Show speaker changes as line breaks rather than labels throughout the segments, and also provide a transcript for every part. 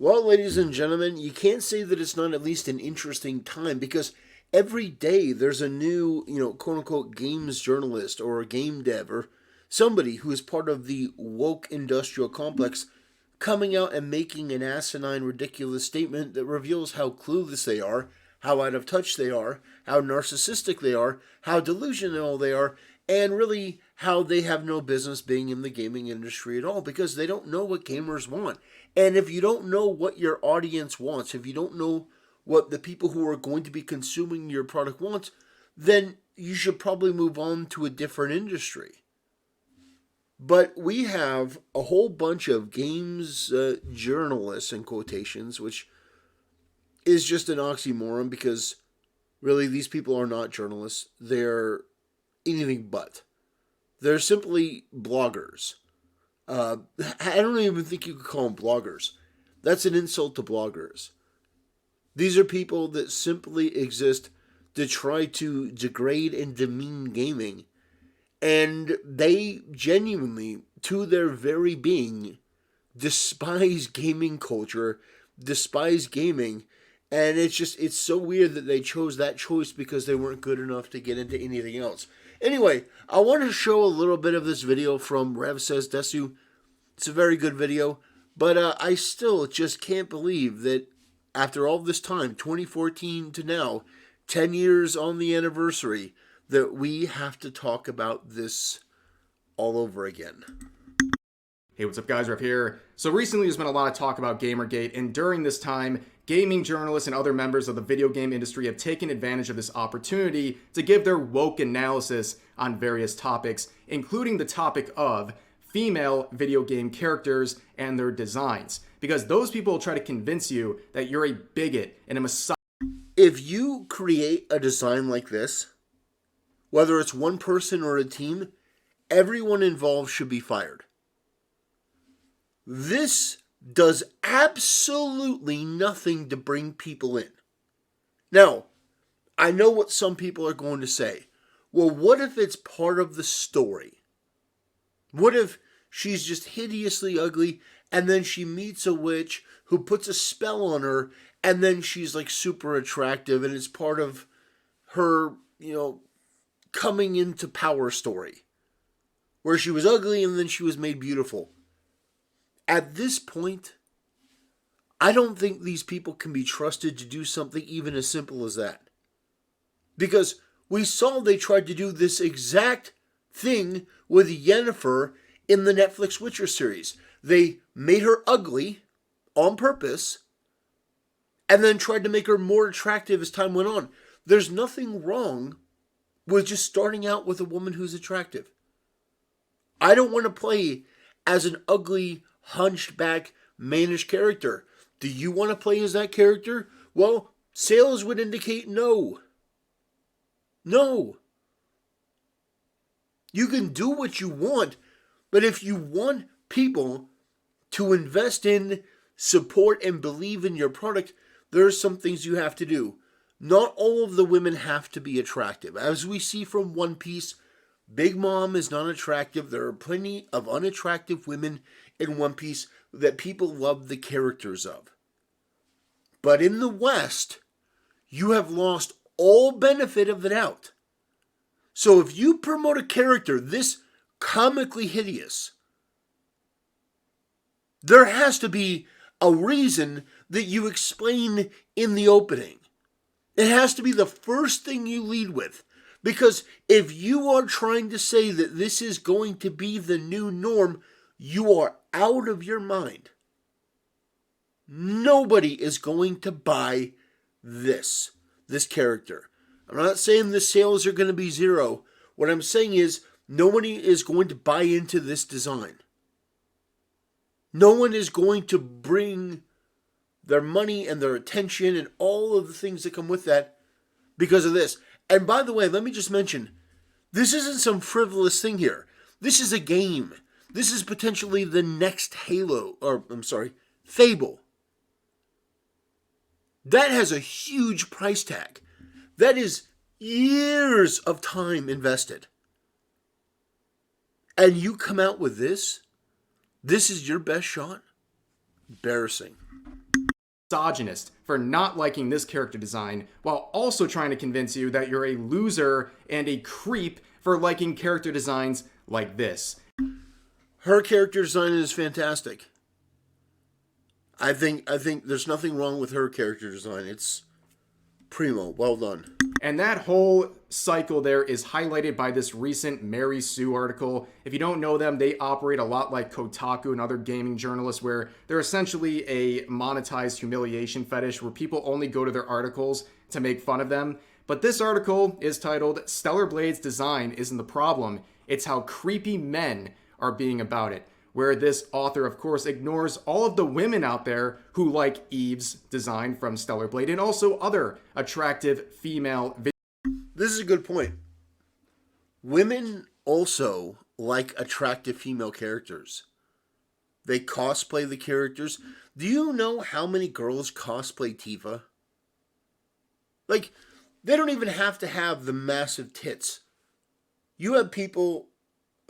Well, ladies and gentlemen, you can't say that it's not at least an interesting time because every day there's a new, quote unquote, games journalist or a game dev or somebody who is part of the woke industrial complex coming out and making an asinine, ridiculous statement that reveals how clueless they are, how out of touch they are, how narcissistic they are, how delusional they are, and really how they have no business being in the gaming industry at all because they don't know what gamers want. And if you don't know what your audience wants, if you don't know what the people who are going to be consuming your product want, then you should probably move on to a different industry. But we have a whole bunch of games journalists in quotations, which is just an oxymoron because really these people are not journalists. They're anything but. They're simply bloggers. I don't even think you could call them bloggers. That's an insult to bloggers. These are people that simply exist to try to degrade and demean gaming. And they genuinely, to their very being, despise gaming culture, despise gaming. And it's so weird that they chose that choice because they weren't good enough to get into anything else. Anyway, I want to show a little bit of this video from Rev Says Desu. It's a very good video, but I still just can't believe that after all this time, 2014 to now, 10 years on the anniversary, that we have to talk about this all over again.
Hey, what's up guys, Rev here. So recently there's been a lot of talk about Gamergate, and during this time, gaming journalists and other members of the video game industry have taken advantage of this opportunity to give their woke analysis on various topics, including the topic of female video game characters and their designs. Because those people will try to convince you that you're a bigot and a misogynist.
If you create a design like this, whether it's one person or a team, everyone involved should be fired. This does absolutely nothing to bring people in. Now, I know what some people are going to say. Well, what if it's part of the story? What if she's just hideously ugly and then she meets a witch who puts a spell on her and then she's like super attractive and it's part of her, coming into power story where she was ugly and then she was made beautiful. At this point, I don't think these people can be trusted to do something even as simple as that. Because we saw they tried to do this exact thing with Yennefer in the Netflix Witcher series. They made her ugly on purpose and then tried to make her more attractive as time went on. There's nothing wrong with just starting out with a woman who's attractive. I don't want to play as an ugly, hunchback, mannish character. Do you want to play as that character? Well, sales would indicate no. No. You can do what you want, but if you want people to invest in, support, and believe in your product, there are some things you have to do. Not all of the women have to be attractive. As we see from One Piece, Big Mom is not attractive. There are plenty of unattractive women in One Piece that people love the characters of. But in the West, you have lost all benefit of the doubt. So if you promote a character this comically hideous, there has to be a reason that you explain in the opening. It has to be the first thing you lead with. Because if you are trying to say that this is going to be the new norm, you are out of your mind. Nobody is going to buy this character. I'm not saying the sales are going to be zero. What I'm saying is nobody is going to buy into this design. No one is going to bring their money and their attention and all of the things that come with that because of this. And by the way, let me just mention, this isn't some frivolous thing here. This is a game. This is potentially the next Fable. That has a huge price tag. That is years of time invested. And you come out with this? This is your best shot? Embarrassing.
misogynist for not liking this character design, while also trying to convince you that you're a loser and a creep for liking character designs like this.
Her character design is fantastic. I think there's nothing wrong with her character design. It's primo. Well done.
And that whole cycle there is highlighted by this recent Mary Sue article. If you don't know them, they operate a lot like Kotaku and other gaming journalists, where they're essentially a monetized humiliation fetish where people only go to their articles to make fun of them. But this article is titled, "Stellar Blade's Design Isn't the Problem, It's How Creepy Men Are Being About It," where this author, of course, ignores all of the women out there who like Eve's design from Stellar Blade and also other attractive female videos.
This is a good point. Women also like attractive female characters. They cosplay the characters. Do you know how many girls cosplay Tifa? Like, they don't even have to have the massive tits. You have people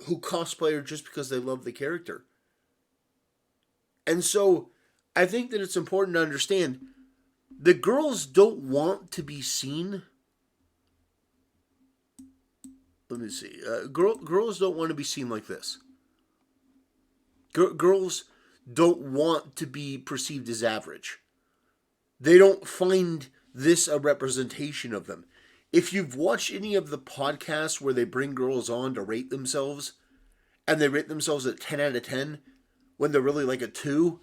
who cosplay her just because they love the character. And so, I think that it's important to understand the girls don't want to be seen. Let me see. Girls don't want to be seen like this. Girls don't want to be perceived as average. They don't find this a representation of them. If you've watched any of the podcasts where they bring girls on to rate themselves, and they rate themselves at 10 out of 10, when they're really like a 2,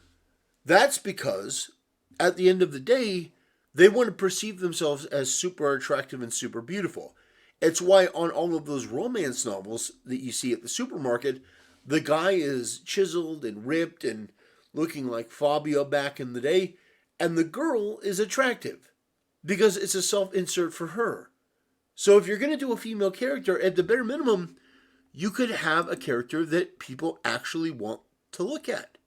that's because, at the end of the day, they want to perceive themselves as super attractive and super beautiful. It's why on all of those romance novels that you see at the supermarket, the guy is chiseled and ripped and looking like Fabio back in the day, and the girl is attractive because it's a self-insert for her. So if you're going to do a female character, at the bare minimum, you could have a character that people actually want to look at.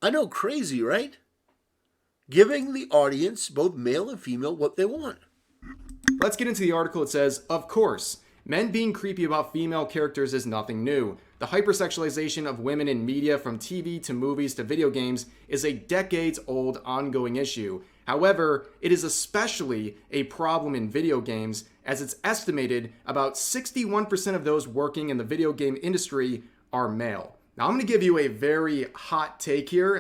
I know, crazy, right? Giving the audience, both male and female, what they want.
Let's get into the article. It says, "Of course, men being creepy about female characters is nothing new. The hypersexualization of women in media, from TV to movies to video games, is a decades-old ongoing issue. However, it is especially a problem in video games, as it's estimated about 61% of those working in the video game industry are male." Now, I'm going to give you a very hot take here.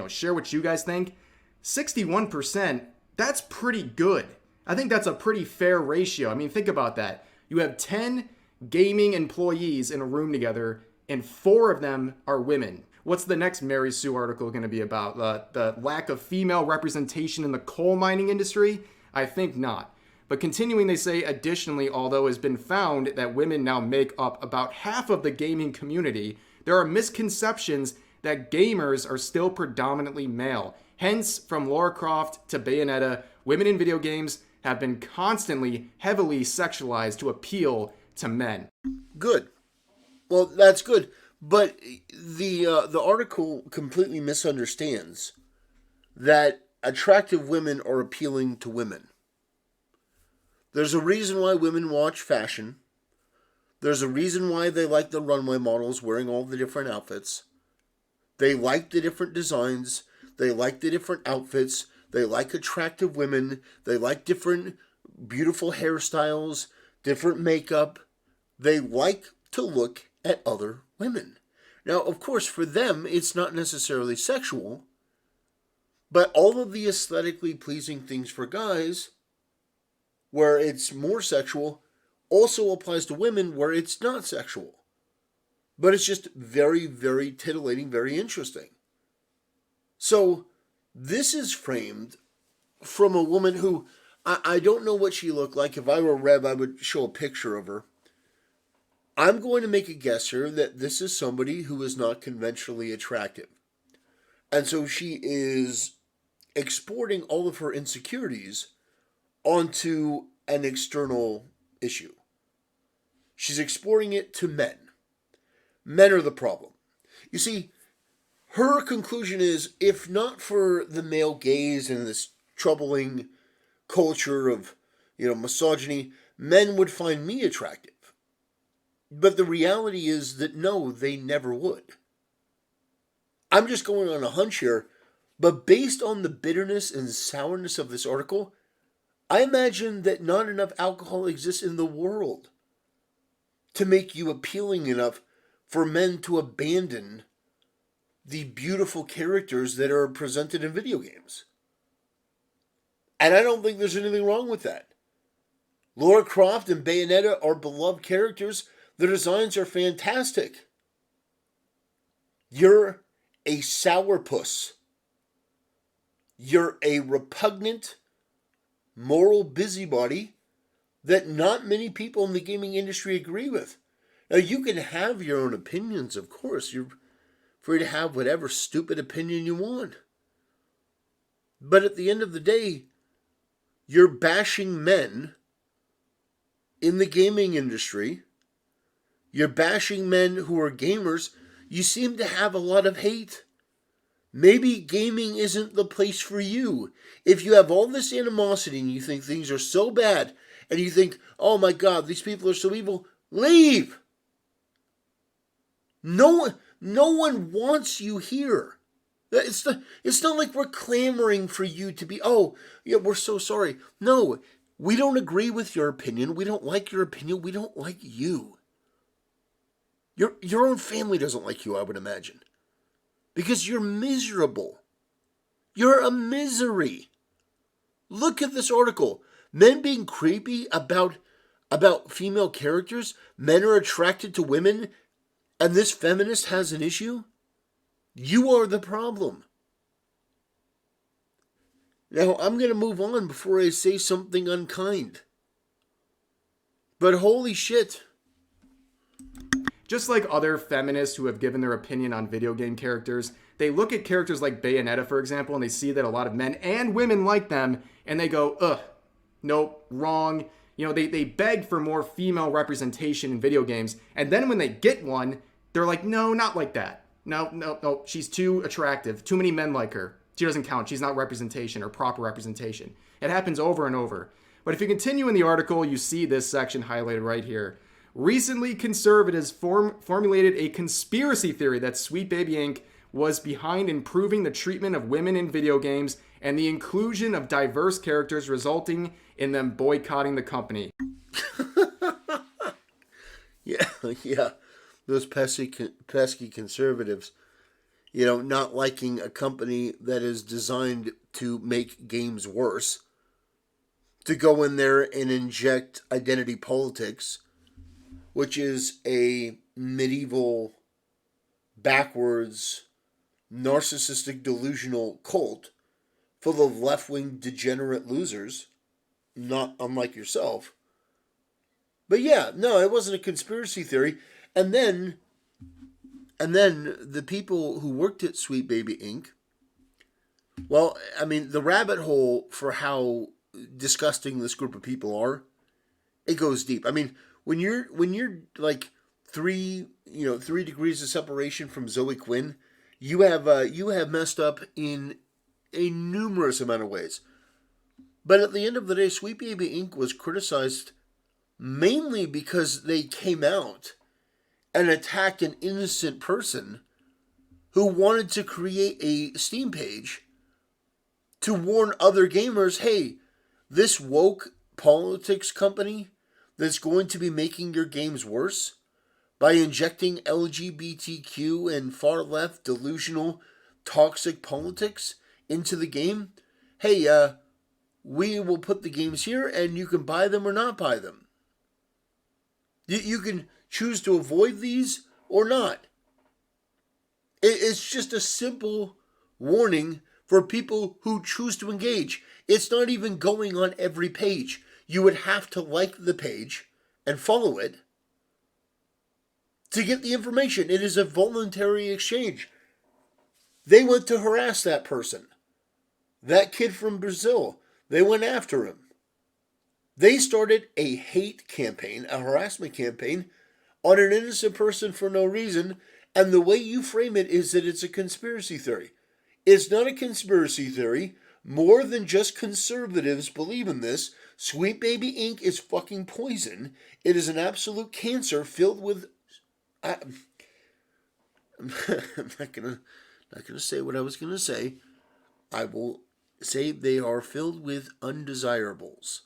Share what you guys think. 61%, that's pretty good. I think that's a pretty fair ratio. I mean, think about that. You have 10 gaming employees in a room together, and 4 of them are women. What's the next Mary Sue article going to be about? The lack of female representation in the coal mining industry? I think not. But continuing, they say, additionally, although it has been found that women now make up about half of the gaming community, there are misconceptions that gamers are still predominantly male. Hence, from Lara Croft to Bayonetta, women in video games have been constantly heavily sexualized to appeal to men.
Good. Well, that's good. But the article completely misunderstands that attractive women are appealing to women. There's a reason why women watch fashion. There's a reason why they like the runway models wearing all the different outfits. They like the different designs. They like the different outfits. They like attractive women. They like different beautiful hairstyles, different makeup. They like to look at other women. Now, of course, for them, it's not necessarily sexual, but all of the aesthetically pleasing things for guys, where it's more sexual, also applies to women where it's not sexual. But it's just very, very titillating, very interesting. So, this is framed from a woman who, I don't know what she looked like. If I were Rev, I would show a picture of her. I'm going to make a guess here that this is somebody who is not conventionally attractive. And so she is exporting all of her insecurities onto an external issue. She's exporting it to men. Men are the problem. You see, her conclusion is, if not for the male gaze and this troubling culture of, misogyny, men would find me attractive. But the reality is that no, they never would. I'm just going on a hunch here. But based on the bitterness and sourness of this article, I imagine that not enough alcohol exists in the world to make you appealing enough for men to abandon the beautiful characters that are presented in video games. And I don't think there's anything wrong with that. Lara Croft and Bayonetta are beloved characters. Their designs are fantastic. You're a sourpuss. You're a repugnant, moral busybody that not many people in the gaming industry agree with. Now, you can have your own opinions, of course. You're free to have whatever stupid opinion you want. But at the end of the day, you're bashing men in the gaming industry. You're bashing men who are gamers. You seem to have a lot of hate. Maybe gaming isn't the place for you. If you have all this animosity and you think things are so bad, and you think, oh my God, these people are so evil, leave! No one wants you here. It's not like we're clamoring for you to be, oh, yeah, we're so sorry. No, we don't agree with your opinion. We don't like your opinion. We don't like you. Your own family doesn't like you, I would imagine. Because you're miserable. You're a misery. Look at this article. Men being creepy about female characters. Men are attracted to women. And this feminist has an issue. You are the problem. Now, I'm going to move on before I say something unkind. But holy shit.
Just like other feminists who have given their opinion on video game characters, they look at characters like Bayonetta, for example, and they see that a lot of men and women like them, and they go, ugh, nope, wrong. You know, they beg for more female representation in video games, and then when they get one, they're like, no, not like that. No, she's too attractive. Too many men like her. She doesn't count. She's not representation or proper representation. It happens over and over. But if you continue in the article, you see this section highlighted right here. Recently, conservatives formulated a conspiracy theory that Sweet Baby Inc. was behind improving the treatment of women in video games and the inclusion of diverse characters, resulting in them boycotting the company.
Yeah. Those pesky conservatives, not liking a company that is designed to make games worse, to go in there and inject identity politics, which is a medieval, backwards, narcissistic, delusional cult full of left-wing degenerate losers, not unlike yourself. But yeah, no, it wasn't a conspiracy theory. And then the people who worked at Sweet Baby Inc., well, I mean, the rabbit hole for how disgusting this group of people are, it goes deep. I mean, when you're like 3 degrees of separation from Zoe Quinn, you have messed up in a numerous amount of ways. But at the end of the day, Sweet Baby Inc. was criticized mainly because they came out and attacked an innocent person who wanted to create a Steam page to warn other gamers, hey, this woke politics company that's going to be making your games worse by injecting LGBTQ and far left delusional toxic politics into the game, hey, we will put the games here and you can buy them or not buy them. You can choose to avoid these or not. It's just a simple warning for people who choose to engage. It's not even going on every page. You would have to like the page and follow it to get the information. It is a voluntary exchange. They went to harass that person. That kid from Brazil, they went after him. They started a hate campaign, a harassment campaign on an innocent person for no reason, and the way you frame it is that it's a conspiracy theory. It's not a conspiracy theory. More than just conservatives believe in this. Sweet Baby Inc. is fucking poison. It is an absolute cancer filled with... I'm not gonna say what I was gonna say. I will say they are filled with undesirables.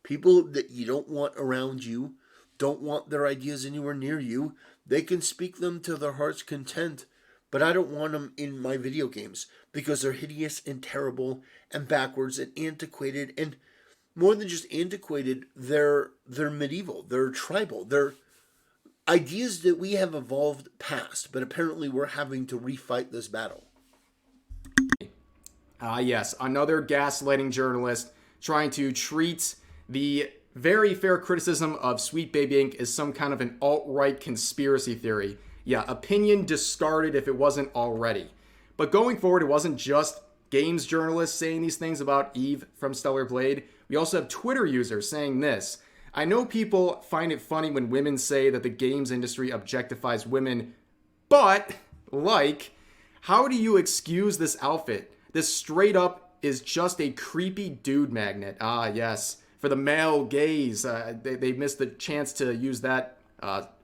People that you don't want around you, don't want their ideas anywhere near you. They can speak them to their heart's content, but I don't want them in my video games because they're hideous and terrible and backwards and antiquated, and more than just antiquated, they're medieval, they're tribal, they're ideas that we have evolved past, but apparently we're having to refight this battle.
Yes, another gaslighting journalist trying to treat the very fair criticism of Sweet Baby Inc. as some kind of an alt-right conspiracy theory. Yeah, opinion discarded if it wasn't already. But going forward, it wasn't just games journalists saying these things about Eve from Stellar Blade. We also have Twitter users saying this. I know people find it funny when women say that the games industry objectifies women, but, how do you excuse this outfit? This straight up is just a creepy dude magnet. Ah, yes. For the male gaze. They missed the chance to use that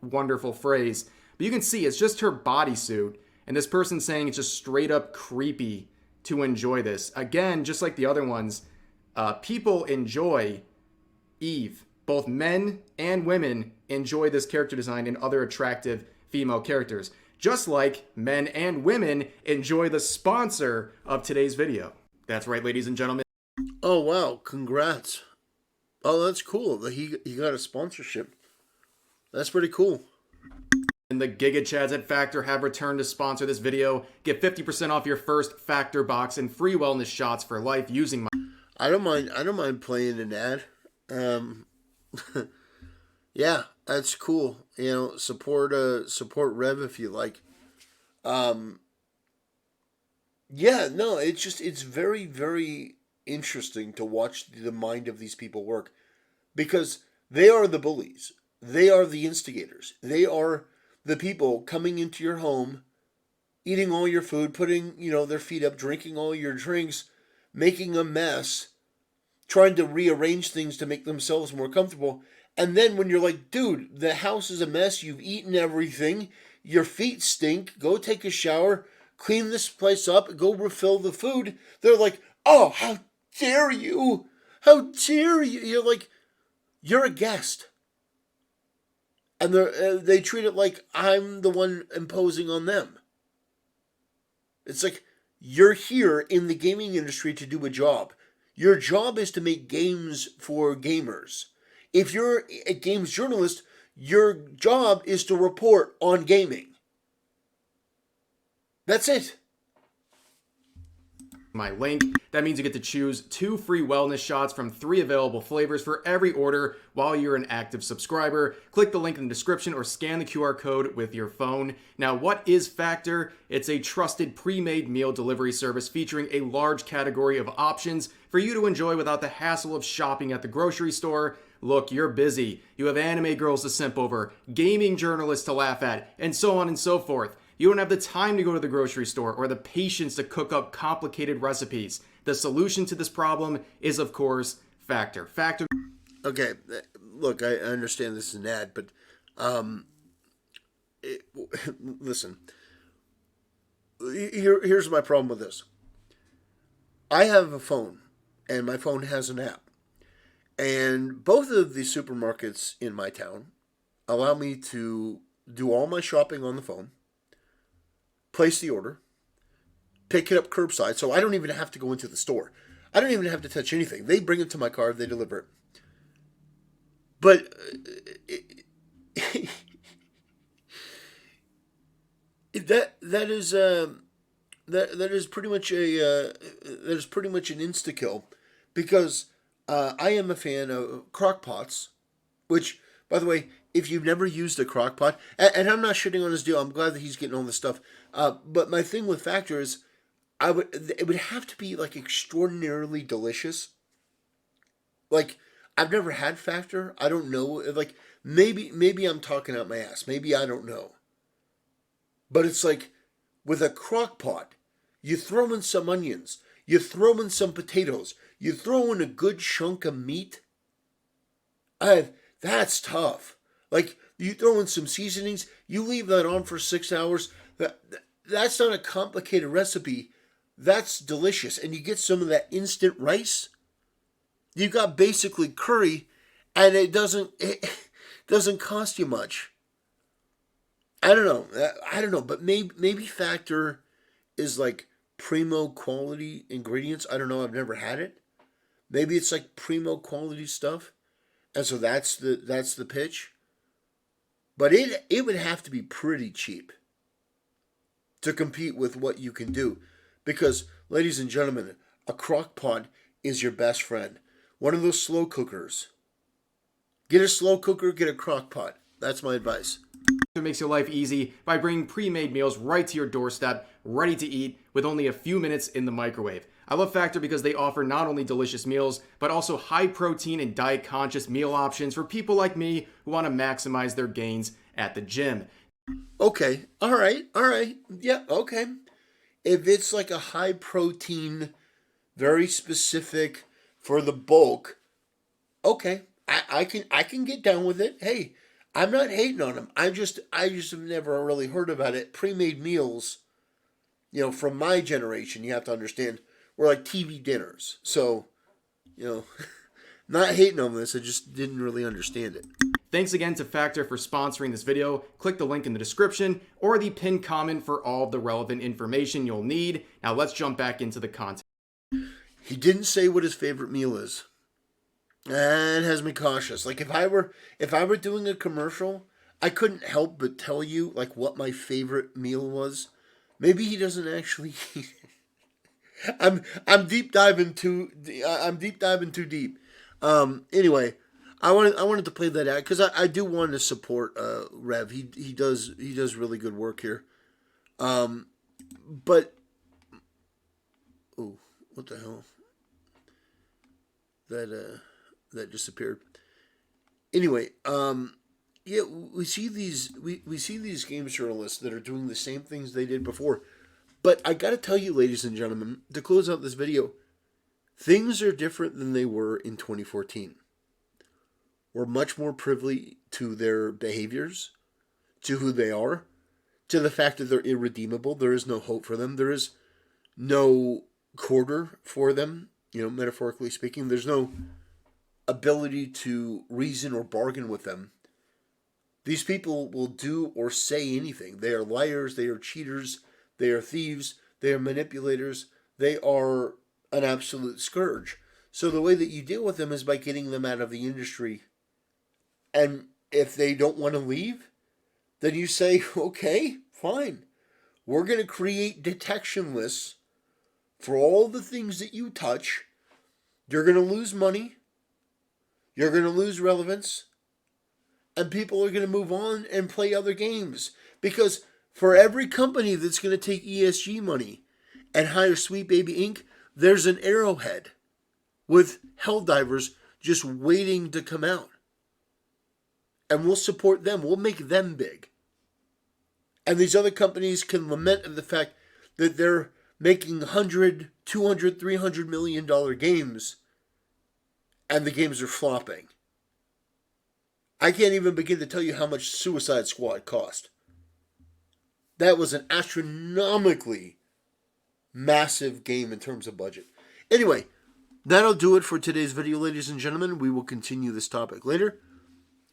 wonderful phrase. But you can see it's just her bodysuit. And this person saying it's just straight up creepy to enjoy this. Again, just like the other ones, people enjoy Eve. Both men and women enjoy this character design and other attractive female characters. Just like men and women enjoy the sponsor of today's video. That's right, ladies and gentlemen.
Oh, wow. Congrats. Oh, that's cool. He got a sponsorship. That's pretty cool.
And the Giga Chads at Factor have returned to sponsor this video. Get 50% off your first Factor box and free wellness shots for life using my...
I don't mind playing an ad. Yeah, that's cool. You know, support Rev if you like. Yeah, no, it's very, very interesting to watch the mind of these people work, because they are the bullies. They are the instigators. They are the people coming into your home, eating all your food, putting, their feet up, drinking all your drinks, making a mess, trying to rearrange things to make themselves more comfortable. And then when you're like, dude, the house is a mess, you've eaten everything, your feet stink, go take a shower, clean this place up, go refill the food, they're like, oh, how dare you? How dare you? You're like, you're a guest. And they treat it like I'm the one imposing on them. It's like, you're here in the gaming industry to do a job. Your job is to make games for gamers. If you're a games journalist, your job is to report on gaming. That's it.
My link. That means you get to choose 2 free wellness shots from 3 available flavors for every order while you're an active subscriber. Click the link in the description or scan the QR code with your phone. Now, what is Factor? It's a trusted pre-made meal delivery service featuring a large category of options for you to enjoy without the hassle of shopping at the grocery store. Look, you're busy. You have anime girls to simp over, gaming journalists to laugh at, and so on and so forth. You don't have the time to go to the grocery store or the patience to cook up complicated recipes. The solution to this problem is, of course, Factor. Factor.
Okay, look, I understand this is an ad, but listen. Here's my problem with this. I have a phone, and my phone has an app. And both of the supermarkets in my town allow me to do all my shopping on the phone, place the order, pick it up curbside, so I don't even have to go into the store. I don't even have to touch anything. They bring it to my car, they deliver it. But that is pretty much an insta kill, because I am a fan of crock pots, which, by the way, if you've never used a crock pot, and I'm not shitting on his deal, I'm glad that he's getting all this stuff. But my thing with Factor is, it would have to be like extraordinarily delicious. Like, I've never had Factor. I don't know. Like, maybe I'm talking out my ass. Maybe I don't know. But it's like, with a crock pot, you throw in some onions, you throw in some potatoes, you throw in a good chunk of meat. That's tough. Like, you throw in some seasonings, you leave that on for 6 hours. That's not a complicated recipe, That's delicious. And you get some of that instant rice. You got basically curry, and it doesn't cost you much. I don't know. I don't know, but maybe Factor is like primo quality ingredients. I don't know. I've never had it. Maybe it's like primo quality stuff, and so that's the pitch. But it would have to be pretty cheap to compete with what you can do, because, ladies and gentlemen, a crock pot is your best friend. One of those slow cookers. Get a slow cooker. Get a crock pot. That's my advice.
It makes your life easy by bringing pre-made meals right to your doorstep, ready to eat with only a few minutes in the microwave. I love Factor because they offer not only delicious meals, but also high protein and diet conscious meal options for people like me who want to maximize their gains at the gym.
Okay. All right. All right. Yeah. Okay. If it's like a high protein, very specific for the bulk, okay. I can get down with it. Hey, I'm not hating on them. I just have never really heard about it. Pre-made meals, from my generation, you have to understand, were like TV dinners. So, you know, not hating on this, I just didn't really understand it.
Thanks again to Factor for sponsoring this video. Click the link in the description or the pinned comment for all of the relevant information you'll need. Now let's jump back into the content.
He didn't say what his favorite meal is. That has me cautious. Like if I were doing a commercial, I couldn't help but tell you like what my favorite meal was. Maybe he doesn't actually eat it. I'm deep diving too deep. Anyway, I wanted to play that out because I do want to support Rev. He does really good work here. But oh, what the hell? That disappeared. Anyway, yeah, we see these games journalists that are doing the same things they did before. But I got to tell you, ladies and gentlemen, to close out this video, things are different than they were in 2014. We're much more privy to their behaviors, to who they are, to the fact that they're irredeemable. There is no hope for them. There is no quarter for them, metaphorically speaking. There's no ability to reason or bargain with them. These people will do or say anything. They are liars, they are cheaters, they are thieves, they are manipulators, they are an absolute scourge. So the way that you deal with them is by getting them out of the industry. And if they don't want to leave, then you say, okay, fine. We're going to create detection lists for all the things that you touch. You're going to lose money. You're going to lose relevance. And people are going to move on and play other games. Because for every company that's going to take ESG money and hire Sweet Baby Inc., there's an arrowhead with Helldivers just waiting to come out. And we'll support them. We'll make them big. And these other companies can lament at the fact that they're making $100, $200, $300 million games and the games are flopping. I can't even begin to tell you how much Suicide Squad cost. That was an astronomically massive game in terms of budget. Anyway, that'll do it for today's video, ladies and gentlemen. We will continue this topic later.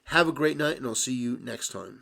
Have a great night, and I'll see you next time.